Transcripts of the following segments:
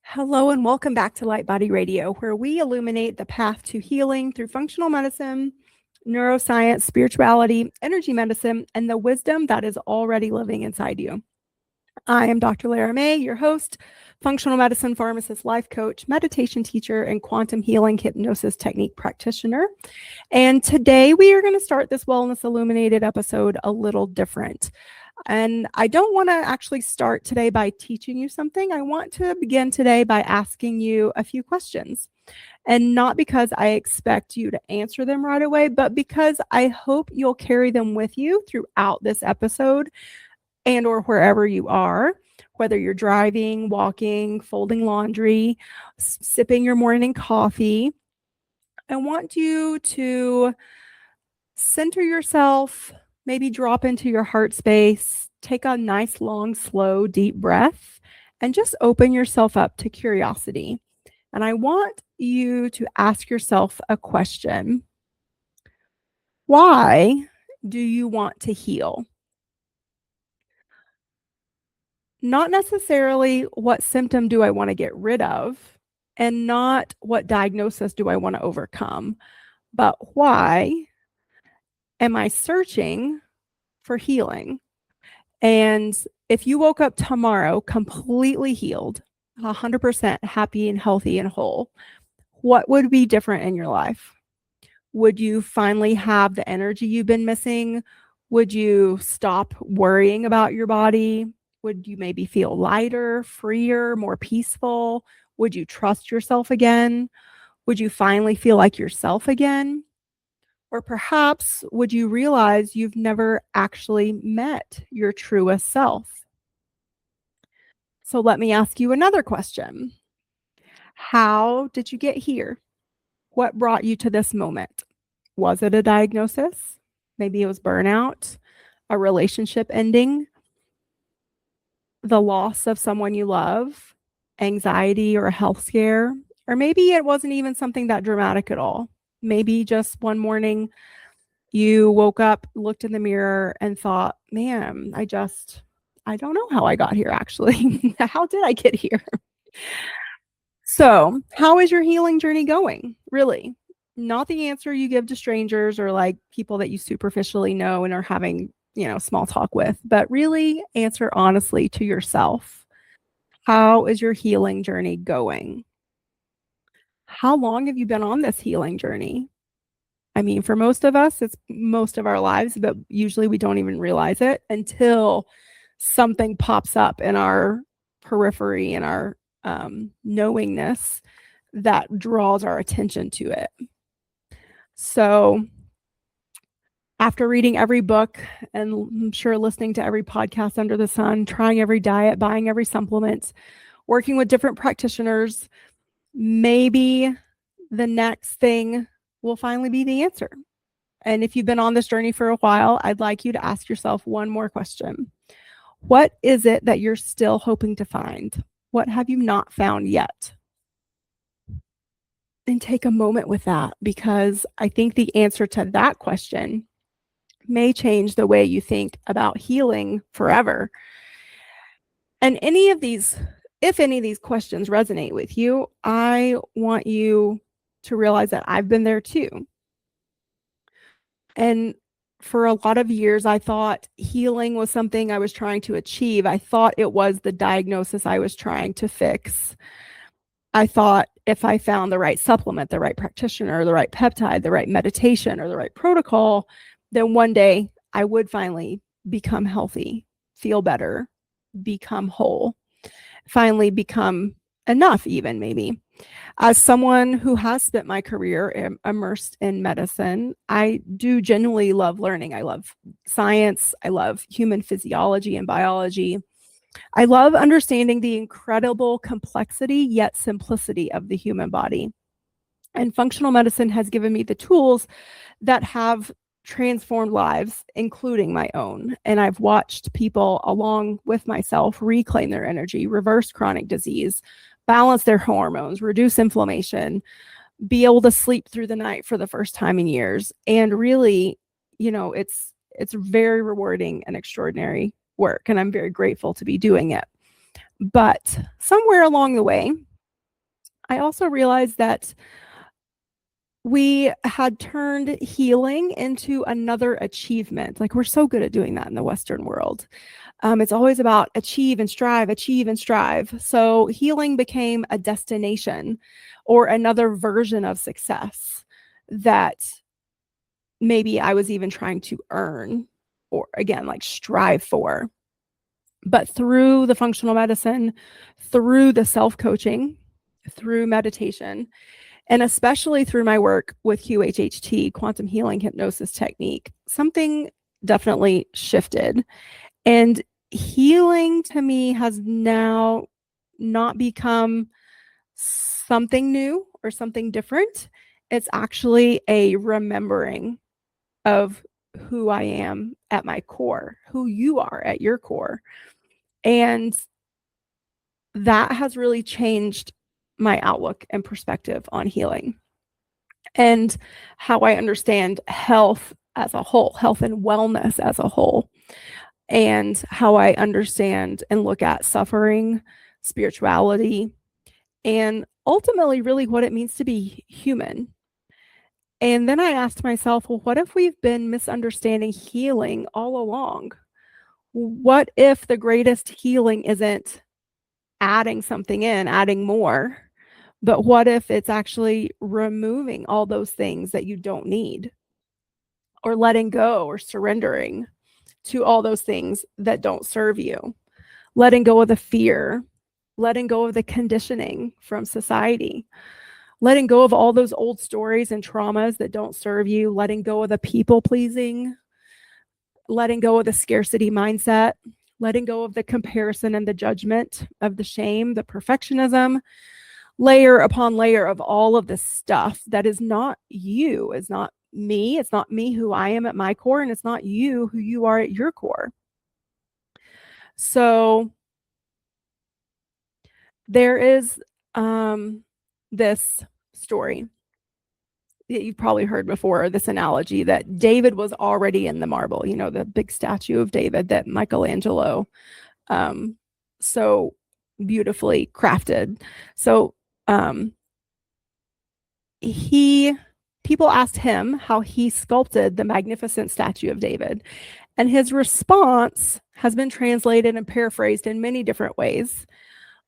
Hello and welcome back to Light Body Radio, where we illuminate the path to healing through functional medicine, neuroscience, spirituality, energy medicine, and the wisdom that is already living inside you. I am Dr. Lara May, your host, functional medicine pharmacist, life coach, meditation teacher, and quantum healing hypnosis technique practitioner. And today we are going to start this Wellness Illuminated episode a little different. And I don't want to actually start today by teaching you something. I want to begin today by asking you a few questions. And not because I expect you to answer them right away, but because I hope you'll carry them with you throughout this episode and or wherever you are, whether you're driving, walking, folding laundry, sipping your morning coffee. I want you to center yourself, maybe drop into your heart space, take a nice, long, slow, deep breath, and just open yourself up to curiosity. And I want you to ask yourself a question. Why do you want to heal? Not necessarily what symptom do I want to get rid of, and not what diagnosis do I want to overcome, but why am I searching for healing? And if you woke up tomorrow completely healed, 100% happy and healthy and whole, what would be different in your life? Would you finally have the energy you've been missing? Would you stop worrying about your body? Would you maybe feel lighter, freer, more peaceful? Would you trust yourself again? Would you finally feel like yourself again? Or perhaps would you realize you've never actually met your truest self? So let me ask you another question. How did you get here? What brought you to this moment? Was it a diagnosis? Maybe it was burnout, a relationship ending, the loss of someone you love, anxiety or a health scare, or maybe it wasn't even something that dramatic at all. Maybe just one morning you woke up, looked in the mirror and thought, man, I don't know how I got here actually. How did I get here? So, how is your healing journey going? Really? Not the answer you give to strangers or like people that you superficially know and are having, small talk with, but really answer honestly to yourself. How is your healing journey going? How long have you been on this healing journey? I mean, for most of us, it's most of our lives, but usually we don't even realize it until something pops up in our periphery and our knowingness that draws our attention to it. So after reading every book and I'm sure listening to every podcast under the sun, trying every diet, buying every supplement, working with different practitioners, maybe the next thing will finally be the answer. And if you've been on this journey for a while, I'd like you to ask yourself one more question. What is it that you're still hoping to find? What have you not found yet? And take a moment with that, because I think the answer to that question may change the way you think about healing forever. And if any of these questions resonate with you, I want you to realize that I've been there too. And for a lot of years, I thought healing was something I was trying to achieve. I thought it was the diagnosis I was trying to fix. I thought if I found the right supplement, the right practitioner, the right peptide, the right meditation, or the right protocol, then one day I would finally become healthy, feel better, become whole, finally become enough even maybe. As someone who has spent my career immersed in medicine, I do genuinely love learning. I love science. I love human physiology and biology. I love understanding the incredible complexity yet simplicity of the human body. And functional medicine has given me the tools that have transformed lives, including my own. And I've watched people along with myself reclaim their energy, reverse chronic disease, balance their hormones, reduce inflammation, be able to sleep through the night for the first time in years. And really, it's very rewarding and extraordinary work. And I'm very grateful to be doing it. But somewhere along the way, I also realized that we had turned healing into another achievement. Like, we're so good at doing that in the Western world. It's always about achieve and strive, achieve and strive. So healing became a destination or another version of success that maybe I was even trying to earn or, again, like strive for. But through the functional medicine, through the self-coaching, through meditation, and especially through my work with QHHT, quantum healing hypnosis technique, something definitely shifted. And healing to me has now not become something new or something different. It's actually a remembering of who I am at my core, who you are at your core. And that has really changed my outlook and perspective on healing and how I understand health as a whole, health and wellness as a whole, and how I understand and look at suffering, spirituality, and ultimately really what it means to be human. And then I asked myself, well, what if we've been misunderstanding healing all along? What if the greatest healing isn't adding something in, adding more, but what if it's actually removing all those things that you don't need, or letting go or surrendering to all those things that don't serve you, letting go of the fear, letting go of the conditioning from society, letting go of all those old stories and traumas that don't serve you, letting go of the people pleasing, letting go of the scarcity mindset, letting go of the comparison and the judgment, of the shame, the perfectionism, layer upon layer of all of this stuff that is not you, is not me. It's not me who I am at my core, and it's not you who you are at your core. So there is this story that you've probably heard before, this analogy that David was already in the marble, you know, the big statue of David that Michelangelo so beautifully crafted. So people asked him how he sculpted the magnificent statue of David. And his response has been translated and paraphrased in many different ways.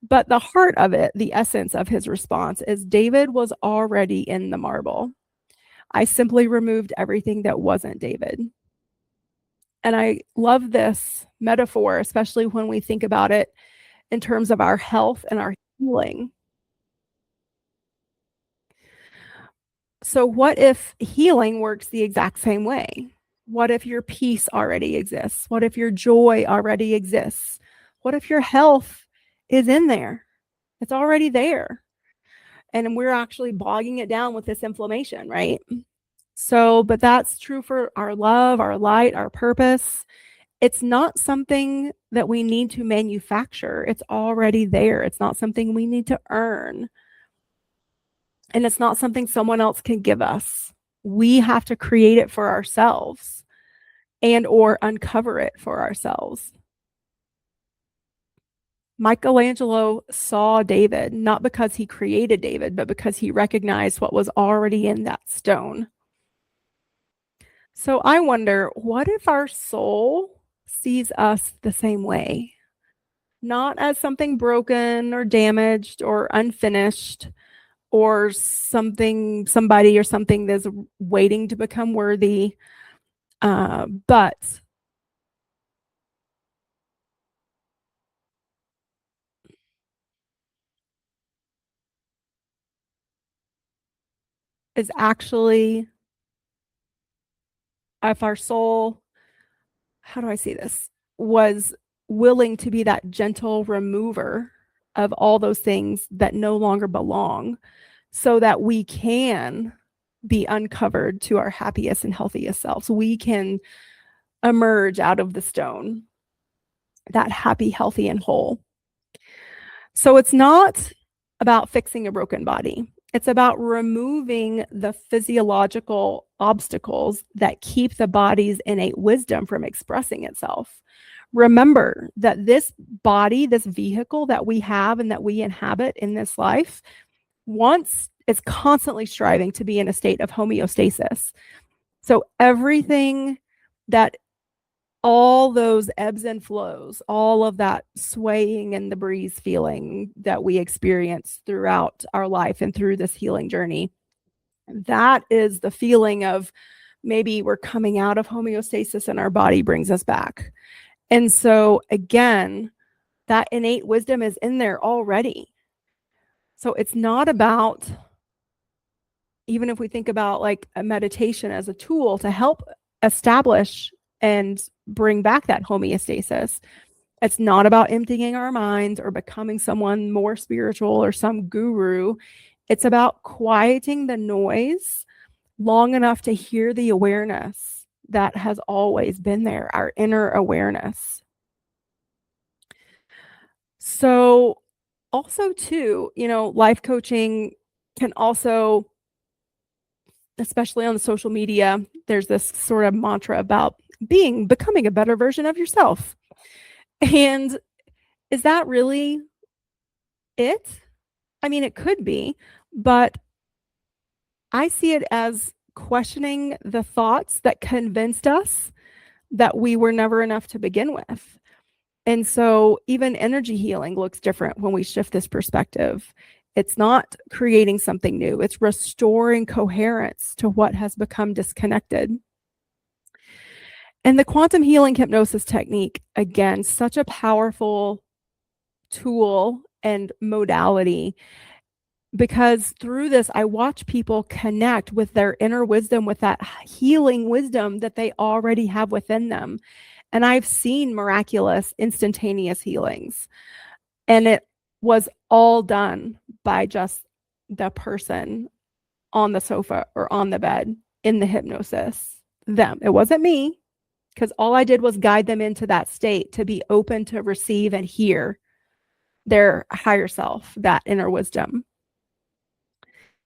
But the heart of it, the essence of his response, is David was already in the marble. I simply removed everything that wasn't David. And I love this metaphor, especially when we think about it in terms of our health and our healing. So what if healing works the exact same way? What if your peace already exists? What if your joy already exists? What if your health is in there? It's already there. And we're actually bogging it down with this inflammation, right? So, but that's true for our love, our light, our purpose. It's not something that we need to manufacture. It's already there. It's not something we need to earn. And it's not something someone else can give us. We have to create it for ourselves and or uncover it for ourselves. Michelangelo saw David, not because he created David, but because he recognized what was already in that stone. So I wonder, what if our soul sees us the same way? Not as something broken or damaged or unfinished or somebody or something that's waiting to become worthy, but is actually, if our soul, how do I say this, was willing to be that gentle remover of all those things that no longer belong, so that we can be uncovered to our happiest and healthiest selves. We can emerge out of the stone, that happy, healthy, and whole. So it's not about fixing a broken body. It's about removing the physiological obstacles that keep the body's innate wisdom from expressing itself. Remember that this body, this vehicle that we have and that we inhabit in this life, once it's constantly striving to be in a state of homeostasis. So everything that all those ebbs and flows, all of that swaying in the breeze feeling that we experience throughout our life and through this healing journey, that is the feeling of maybe we're coming out of homeostasis and our body brings us back. And so again, that innate wisdom is in there already. So it's not about, even if we think about like a meditation as a tool to help establish and bring back that homeostasis, it's not about emptying our minds or becoming someone more spiritual or some guru. It's about quieting the noise long enough to hear the awareness that has always been there, our inner awareness. So also too, life coaching can also, especially on the social media, there's this sort of mantra about becoming a better version of yourself. And is that really it? I mean, it could be, but I see it as questioning the thoughts that convinced us that we were never enough to begin with. And so even energy healing looks different when we shift this perspective. It's not creating something new. It's restoring coherence to what has become disconnected. And the quantum healing hypnosis technique, again, such a powerful tool and modality, because through this, I watch people connect with their inner wisdom, with that healing wisdom that they already have within them. And I've seen miraculous, instantaneous healings. And it was all done by just the person on the sofa or on the bed in the hypnosis. Them. It wasn't me, because all I did was guide them into that state to be open to receive and hear their higher self, that inner wisdom.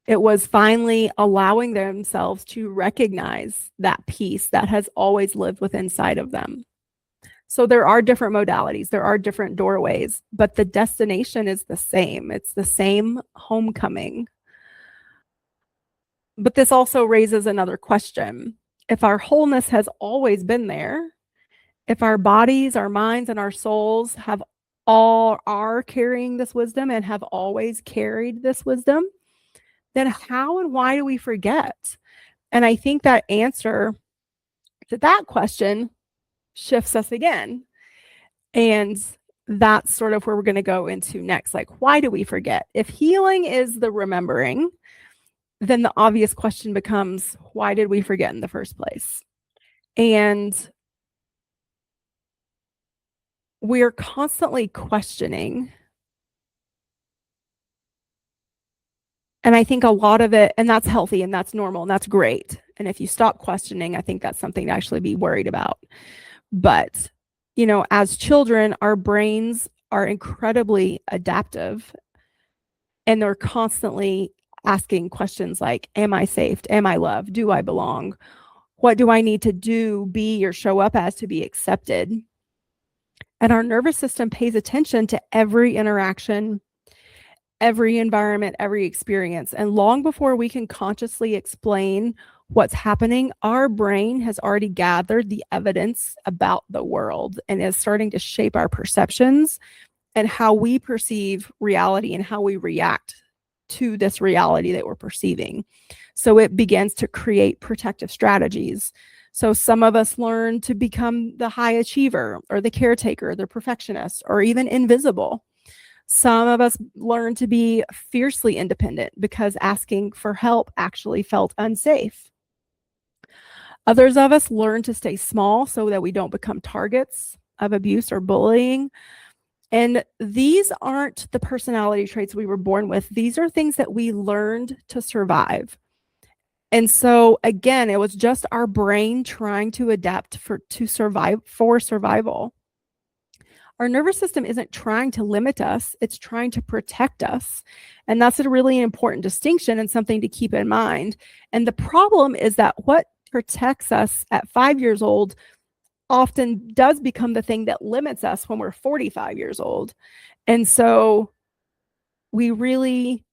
It was finally allowing themselves to recognize that peace that has always lived within inside of them. So there are different modalities, there are different doorways, but the destination is the same. It's the same homecoming. But this also raises another question. If our wholeness has always been there, if our bodies, our minds, and our souls are carrying this wisdom and have always carried this wisdom, then how and why do we forget? And I think that answer to that question shifts us again. And that's sort of where we're going to go into next. Like, why do we forget? If healing is the remembering, then the obvious question becomes, why did we forget in the first place? And we're constantly questioning. And I think a lot of it, and that's healthy and that's normal and that's great. And if you stop questioning, I think that's something to actually be worried about. But, as children, our brains are incredibly adaptive, and they're constantly asking questions like, am I safe? Am I loved? Do I belong? What do I need to do, be, or show up as to be accepted? And our nervous system pays attention to every interaction, every environment, every experience. And long before we can consciously explain what's happening, our brain has already gathered the evidence about the world and is starting to shape our perceptions and how we perceive reality and how we react to this reality that we're perceiving. So it begins to create protective strategies. So some of us learn to become the high achiever or the caretaker, the perfectionist, or even invisible. Some of us learn to be fiercely independent because asking for help actually felt unsafe. Others of us learn to stay small so that we don't become targets of abuse or bullying. And these aren't the personality traits we were born with. These are things that we learned to survive. And so again, it was just our brain trying to adapt for survival. Our nervous system isn't trying to limit us, it's trying to protect us. And that's a really important distinction and something to keep in mind. And the problem is that what protects us at 5 years old often does become the thing that limits us when we're 45 years old. And so we really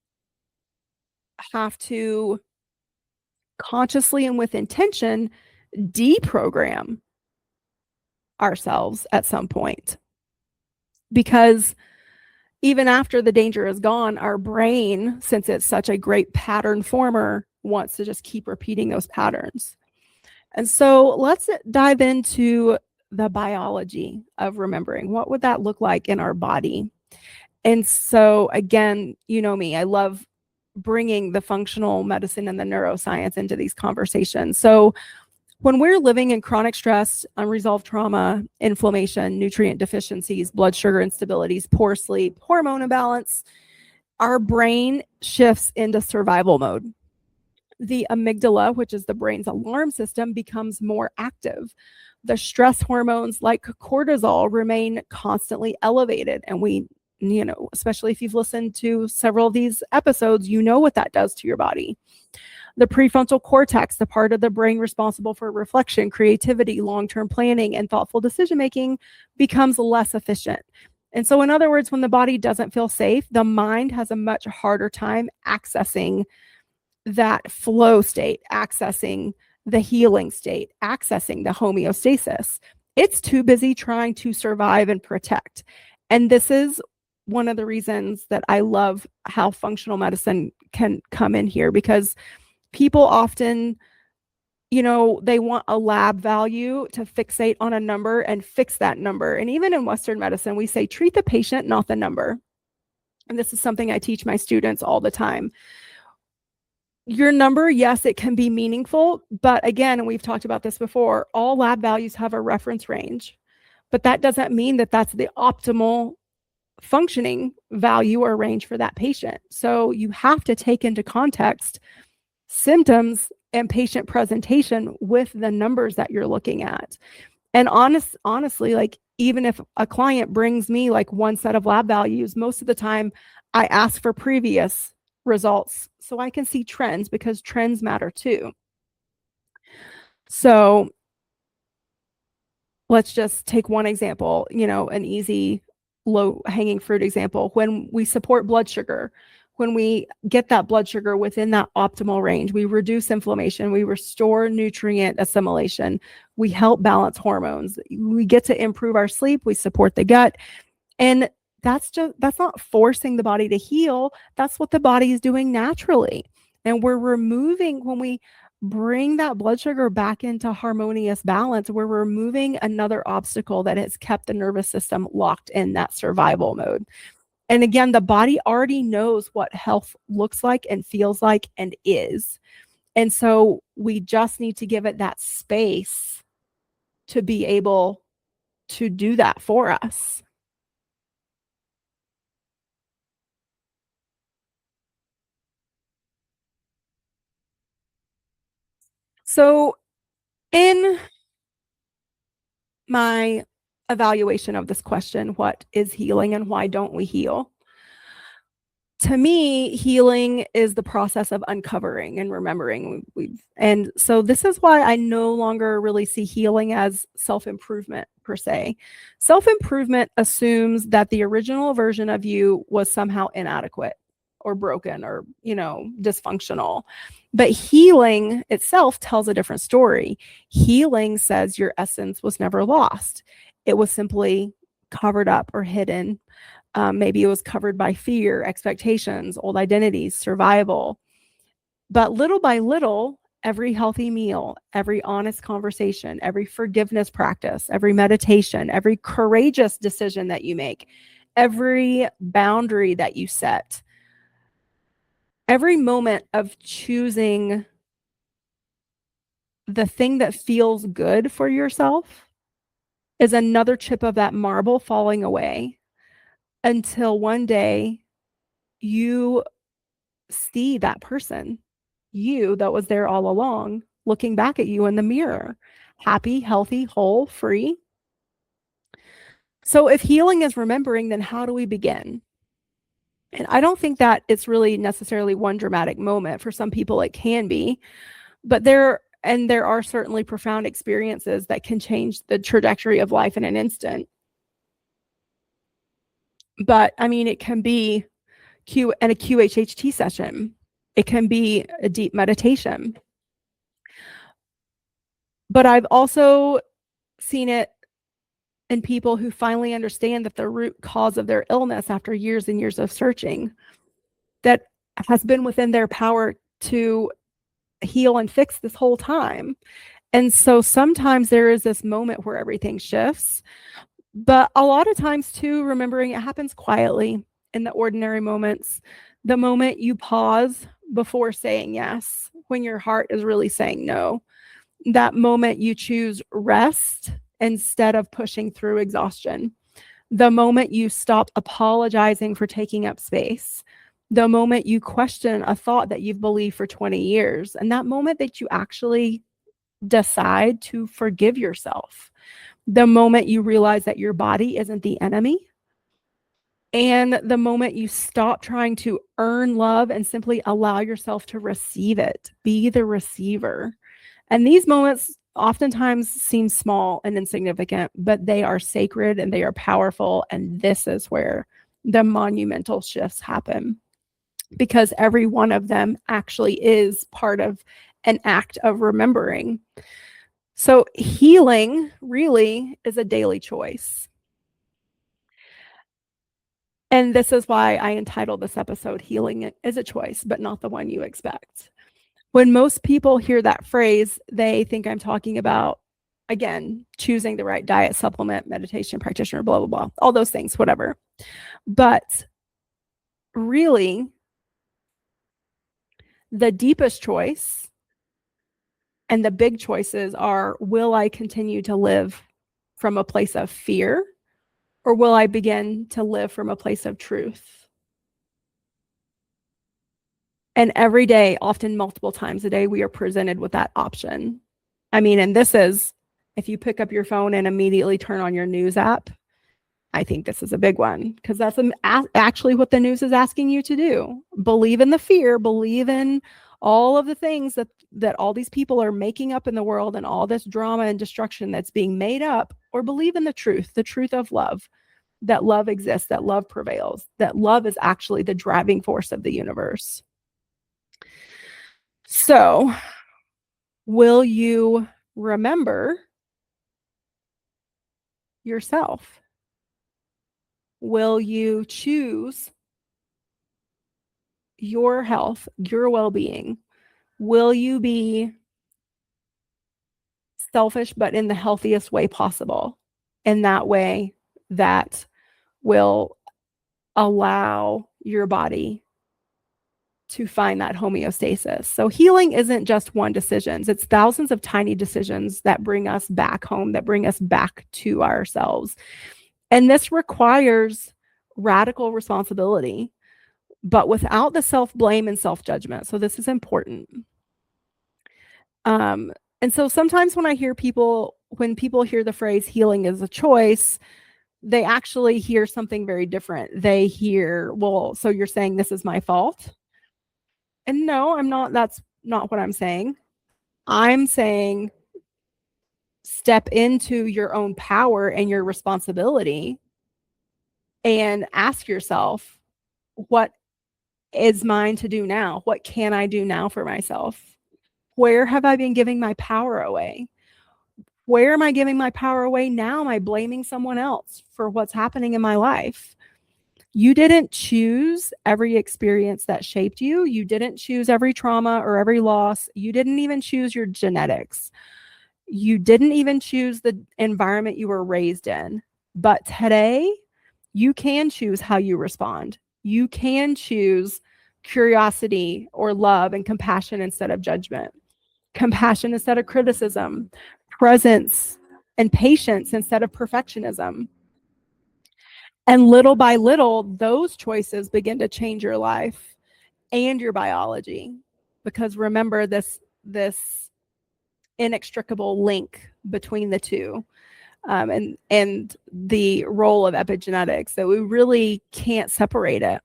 have to consciously and with intention deprogram ourselves at some point. Because even after the danger is gone, our brain, since it's such a great pattern former, wants to just keep repeating those patterns. And so let's dive into the biology of remembering. What would that look like in our body? And so, again, you know me, I love bringing the functional medicine and the neuroscience into these conversations. So when we're living in chronic stress, unresolved trauma, inflammation, nutrient deficiencies, blood sugar instabilities, poor sleep, hormone imbalance, our brain shifts into survival mode. The amygdala, which is the brain's alarm system, becomes more active. The stress hormones like cortisol remain constantly elevated. And we, especially if you've listened to several of these episodes, you know what that does to your body. The prefrontal cortex, the part of the brain responsible for reflection, creativity, long-term planning, and thoughtful decision-making, becomes less efficient. And so, in other words, when the body doesn't feel safe, the mind has a much harder time accessing that flow state, accessing the healing state, accessing the homeostasis. It's too busy trying to survive and protect. And this is one of the reasons that I love how functional medicine can come in here, because people often, they want a lab value to fixate on a number and fix that number. And even in Western medicine, we say treat the patient, not the number. And this is something I teach my students all the time. Your number, yes, it can be meaningful, but again, and we've talked about this before, all lab values have a reference range, but that doesn't mean that that's the optimal functioning value or range for that patient. So you have to take into context symptoms and patient presentation with the numbers that you're looking at. And honestly, like even if a client brings me like one set of lab values, most of the time I ask for previous results so I can see trends, because trends matter too. So let's just take one example, an easy low hanging fruit example. When we support blood sugar, when we get that blood sugar within that optimal range, we reduce inflammation, we restore nutrient assimilation, we help balance hormones, we get to improve our sleep, we support the gut. And that's not forcing the body to heal. That's what the body is doing naturally. And we're removing, when we bring that blood sugar back into harmonious balance, we're removing another obstacle that has kept the nervous system locked in that survival mode. And again, the body already knows what health looks like and feels like and is. And so we just need to give it that space to be able to do that for us. So in my evaluation of this question, what is healing and why don't we heal? To me, healing is the process of uncovering and remembering. And so this is why I no longer really see healing as self-improvement per se. Self-improvement assumes that the original version of you was somehow inadequate or broken or, dysfunctional. But healing itself tells a different story. Healing says your essence was never lost. It was simply covered up or hidden. Maybe it was covered by fear, expectations, old identities, survival. But little by little, every healthy meal, every honest conversation, every forgiveness practice, every meditation, every courageous decision that you make, every boundary that you set, every moment of choosing the thing that feels good for yourself is another chip of that marble falling away, until one day you see that person, you that was there all along, looking back at you in the mirror, happy, healthy, whole, free. So if healing is remembering, then how do we begin? And I don't think that it's really necessarily one dramatic moment. For some people, it can be, but there are certainly profound experiences that can change the trajectory of life in an instant. But I mean, it can be a QHHT session. It can be a deep meditation. But I've also seen it in people who finally understand that the root cause of their illness after years and years of searching, that has been within their power to heal and fix this whole time. And so sometimes there is this moment where everything shifts, but a lot of times too, remembering it happens quietly in the ordinary moments. The moment you pause before saying yes, when your heart is really saying no, that moment you choose rest instead of pushing through exhaustion, the moment you stop apologizing for taking up space, the moment you question a thought that you've believed for 20 years, and that moment that you actually decide to forgive yourself, the moment you realize that your body isn't the enemy, and the moment you stop trying to earn love and simply allow yourself to receive it, be the receiver. And these moments oftentimes seem small and insignificant, but they are sacred and they are powerful. And this is where the monumental shifts happen, because every one of them actually is part of an act of remembering. So healing really is a daily choice. And this is why I entitled this episode, Healing is a Choice, but not the one you expect. When most people hear that phrase, they think I'm talking about, again, choosing the right diet, supplement, meditation, practitioner, blah, blah, blah, all those things, whatever. But really, the deepest choice and the big choices are, will I continue to live from a place of fear, or will I begin to live from a place of truth? And every day, often multiple times a day, we are presented with that option. I mean, and this is, if you pick up your phone and immediately turn on your news app, I think this is a big one, because that's actually what the news is asking you to do. Believe in the fear, believe in all of the things that all these people are making up in the world and all this drama and destruction that's being made up, or believe in the truth of love, that love exists, that love prevails, that love is actually the driving force of the universe. So, will you remember yourself? Will you choose your health, your well-being? Will you be selfish, but in the healthiest way possible? In that way that will allow your body to find that homeostasis. So healing isn't just one decision. It's thousands of tiny decisions that bring us back home, that bring us back to ourselves. And this requires radical responsibility, but without the self-blame and self-judgment. So this is important. And so sometimes when people hear the phrase healing is a choice, they actually hear something very different. They hear, well, so you're saying this is my fault? And no, I'm not. That's not what I'm saying. I'm saying step into your own power and your responsibility and ask yourself, what is mine to do now? What can I do now for myself? Where have I been giving my power away? Where am I giving my power away now? Am I blaming someone else for what's happening in my life? You didn't choose every experience that shaped you. You didn't choose every trauma or every loss. You didn't even choose your genetics. You didn't even choose the environment you were raised in. But today, you can choose how you respond. You can choose curiosity or love and compassion instead of judgment, compassion instead of criticism, presence and patience instead of perfectionism. And little by little, those choices begin to change your life and your biology. Because remember this inextricable link between the two, and the role of epigenetics, that we really can't separate it.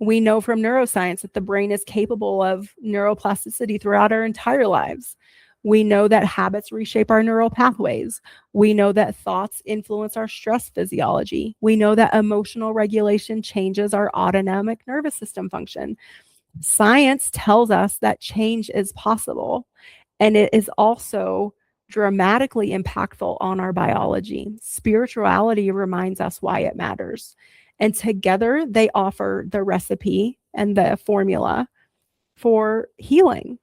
We know from neuroscience that the brain is capable of neuroplasticity throughout our entire lives. We know that habits reshape our neural pathways. We know that thoughts influence our stress physiology. We know that emotional regulation changes our autonomic nervous system function. Science tells us that change is possible, and it is also dramatically impactful on our biology. Spirituality reminds us why it matters. And together, they offer the recipe and the formula for healing.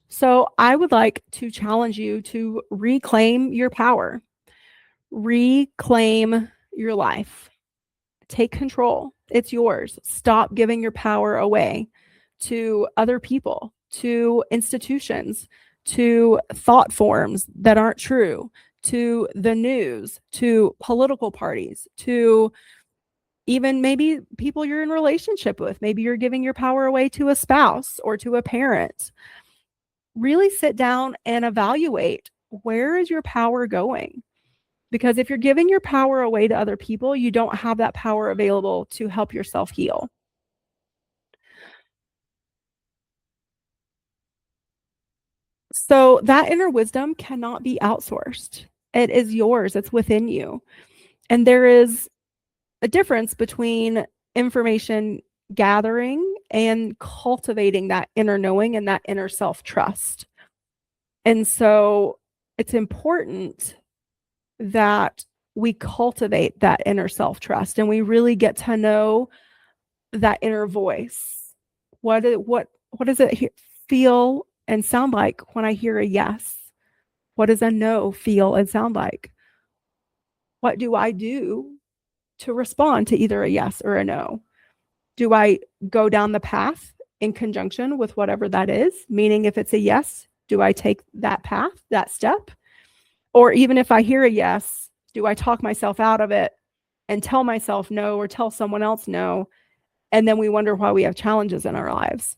So, I would like to challenge you to reclaim your power, reclaim your life, take control. It's yours. Stop giving your power away to other people, to institutions, to thought forms that aren't true, to the news, to political parties, to even maybe people you're in relationship with. Maybe you're giving your power away to a spouse or to a parent. Really sit down and evaluate, where is your power going? Because if you're giving your power away to other people, you don't have that power available to help yourself heal. So that inner wisdom cannot be outsourced. It is yours, it's within you. And there is a difference between information gathering and cultivating that inner knowing and that inner self trust. And so it's important that we cultivate that inner self trust and we really get to know that inner voice. What does it feel and sound like when I hear a yes? What does a no feel and sound like? What do I do to respond to either a yes or a no? Do I go down the path in conjunction with whatever that is? Meaning, if it's a yes, do I take that path, that step? Or even if I hear a yes, do I talk myself out of it and tell myself no or tell someone else no? And then we wonder why we have challenges in our lives.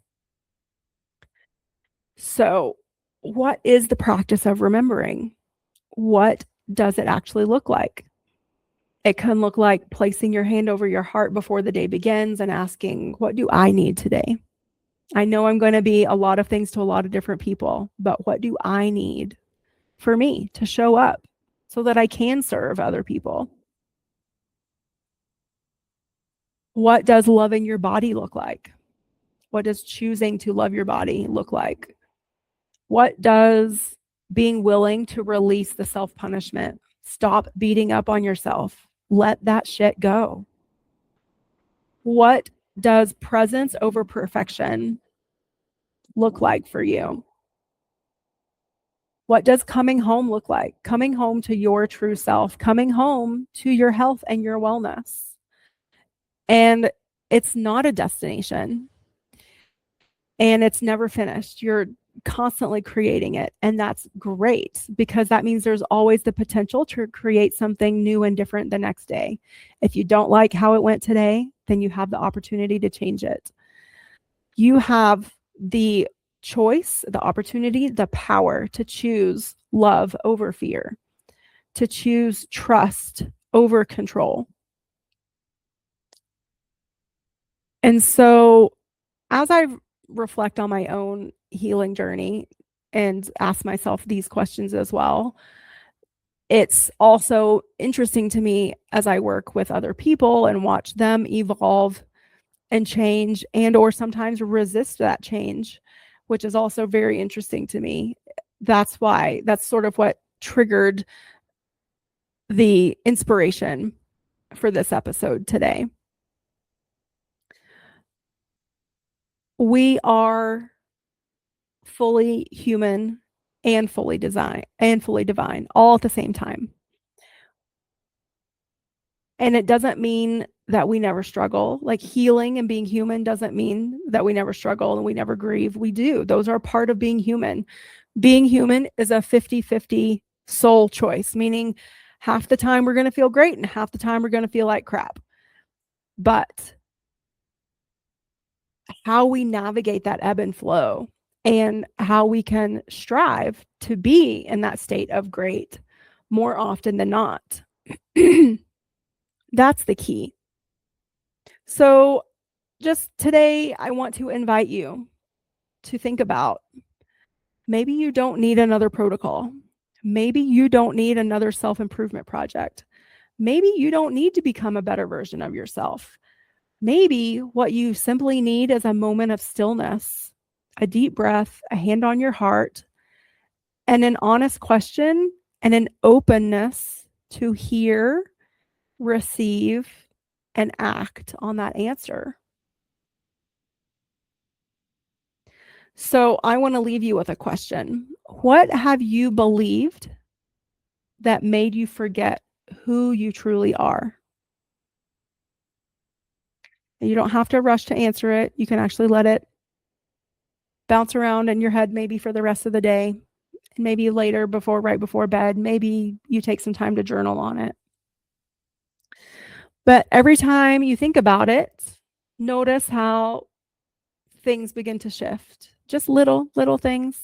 So, what is the practice of remembering? What does it actually look like? It can look like placing your hand over your heart before the day begins and asking, what do I need today? I know I'm going to be a lot of things to a lot of different people, but what do I need for me to show up so that I can serve other people? What does loving your body look like? What does choosing to love your body look like? What does being willing to release the self-punishment? Stop beating up on yourself. Let that shit go. What does presence over perfection look like for you? What does coming home look like? Coming home to your true self, coming home to your health and your wellness. And it's not a destination and it's never finished. You're constantly creating it. And that's great because that means there's always the potential to create something new and different the next day. If you don't like how it went today, then you have the opportunity to change it. You have the choice, the opportunity, the power to choose love over fear, to choose trust over control. And so as I reflect on my own healing journey and ask myself these questions as well, it's also interesting to me as I work with other people and watch them evolve and change and or sometimes resist that change, which is also very interesting to me. That's sort of what triggered the inspiration for this episode today. We are fully human and fully divine all at the same time. And it doesn't mean that we never struggle. Like, healing and being human doesn't mean that we never struggle and we never grieve. We do. Those are part of being human. Being human is a 50-50 soul choice, meaning half the time we're going to feel great and half the time we're going to feel like crap. But how we navigate that ebb and flow and how we can strive to be in that state of great more often than not. That's the key. So just today, I want to invite you to think about, maybe you don't need another protocol. Maybe you don't need another self-improvement project. Maybe you don't need to become a better version of yourself. Maybe what you simply need is a moment of stillness, a deep breath, a hand on your heart, and an honest question and an openness to hear, receive, and act on that answer. So I want to leave you with a question. What have you believed that made you forget who you truly are? And you don't have to rush to answer it. You can actually let it bounce around in your head maybe for the rest of the day. And maybe later, right before bed, maybe you take some time to journal on it. But every time you think about it, notice how things begin to shift. Just little things.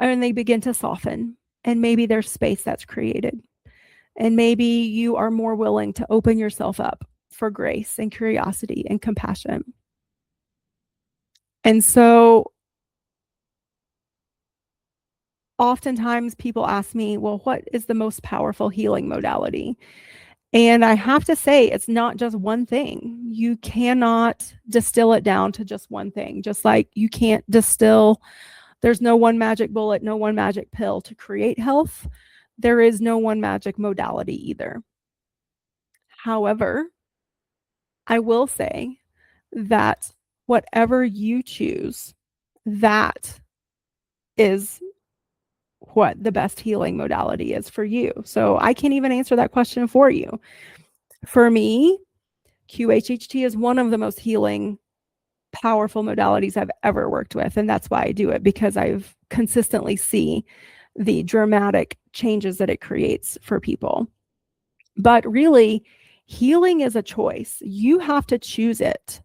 And they begin to soften. And maybe there's space that's created. And maybe you are more willing to open yourself up for grace and curiosity and compassion. And so oftentimes people ask me, well, what is the most powerful healing modality? And I have to say, it's not just one thing. You cannot distill it down to just one thing. Just like you can't distill, there's no one magic bullet, no one magic pill to create health. There is no one magic modality either. However, I will say that whatever you choose, that is what the best healing modality is for you. So I can't even answer that question for you. For me, QHHT is one of the most healing, powerful modalities I've ever worked with. And that's why I do it, because I've consistently see the dramatic changes that it creates for people. But really, healing is a choice. You have to choose it.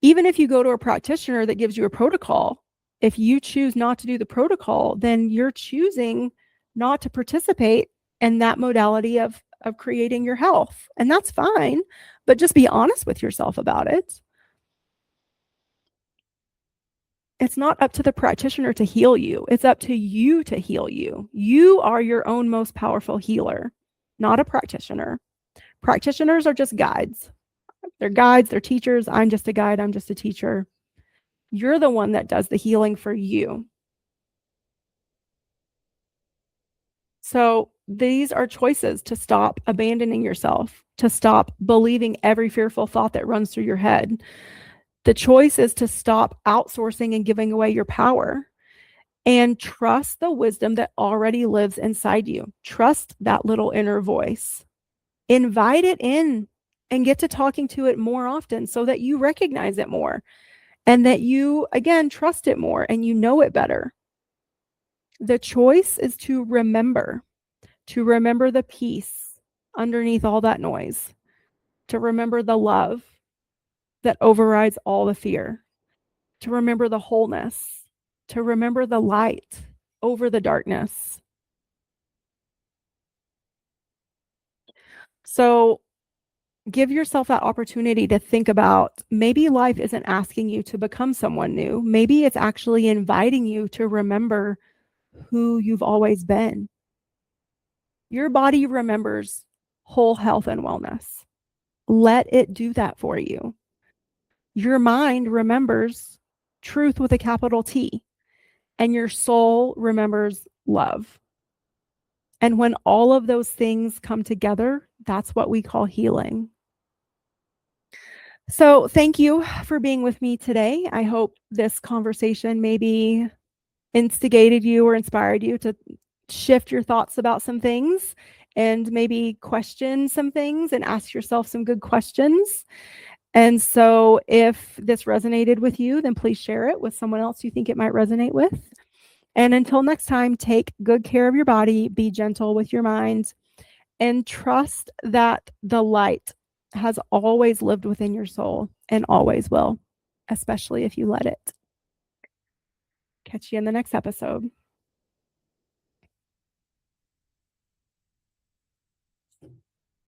Even if you go to a practitioner that gives you a protocol, if you choose not to do the protocol, then you're choosing not to participate in that modality of creating your health. And that's fine, but just be honest with yourself about it. It's not up to the practitioner to heal you. It's up to you to heal you. You are your own most powerful healer, not a practitioner. Practitioners are just guides. They're guides, they're teachers. I'm just a guide, I'm just a teacher. You're the one that does the healing for you. So these are choices to stop abandoning yourself, to stop believing every fearful thought that runs through your head. The choice is to stop outsourcing and giving away your power and trust the wisdom that already lives inside you. Trust that little inner voice. Invite it in and get to talking to it more often so that you recognize it more and that you, again, trust it more and you know it better. The choice is to remember the peace underneath all that noise, to remember the love that overrides all the fear, to remember the wholeness, to remember the light over the darkness. So give yourself that opportunity to think about, maybe life isn't asking you to become someone new. Maybe it's actually inviting you to remember who you've always been. Your body remembers whole health and wellness. Let it do that for you. Your mind remembers truth with a capital T, and your soul remembers love. And when all of those things come together, that's what we call healing. So thank you for being with me today. I hope this conversation maybe instigated you or inspired you to shift your thoughts about some things and maybe question some things and ask yourself some good questions. And so if this resonated with you, then please share it with someone else you think it might resonate with. And until next time, take good care of your body, be gentle with your mind, and trust that the light has always lived within your soul and always will, especially if you let it. Catch you in the next episode.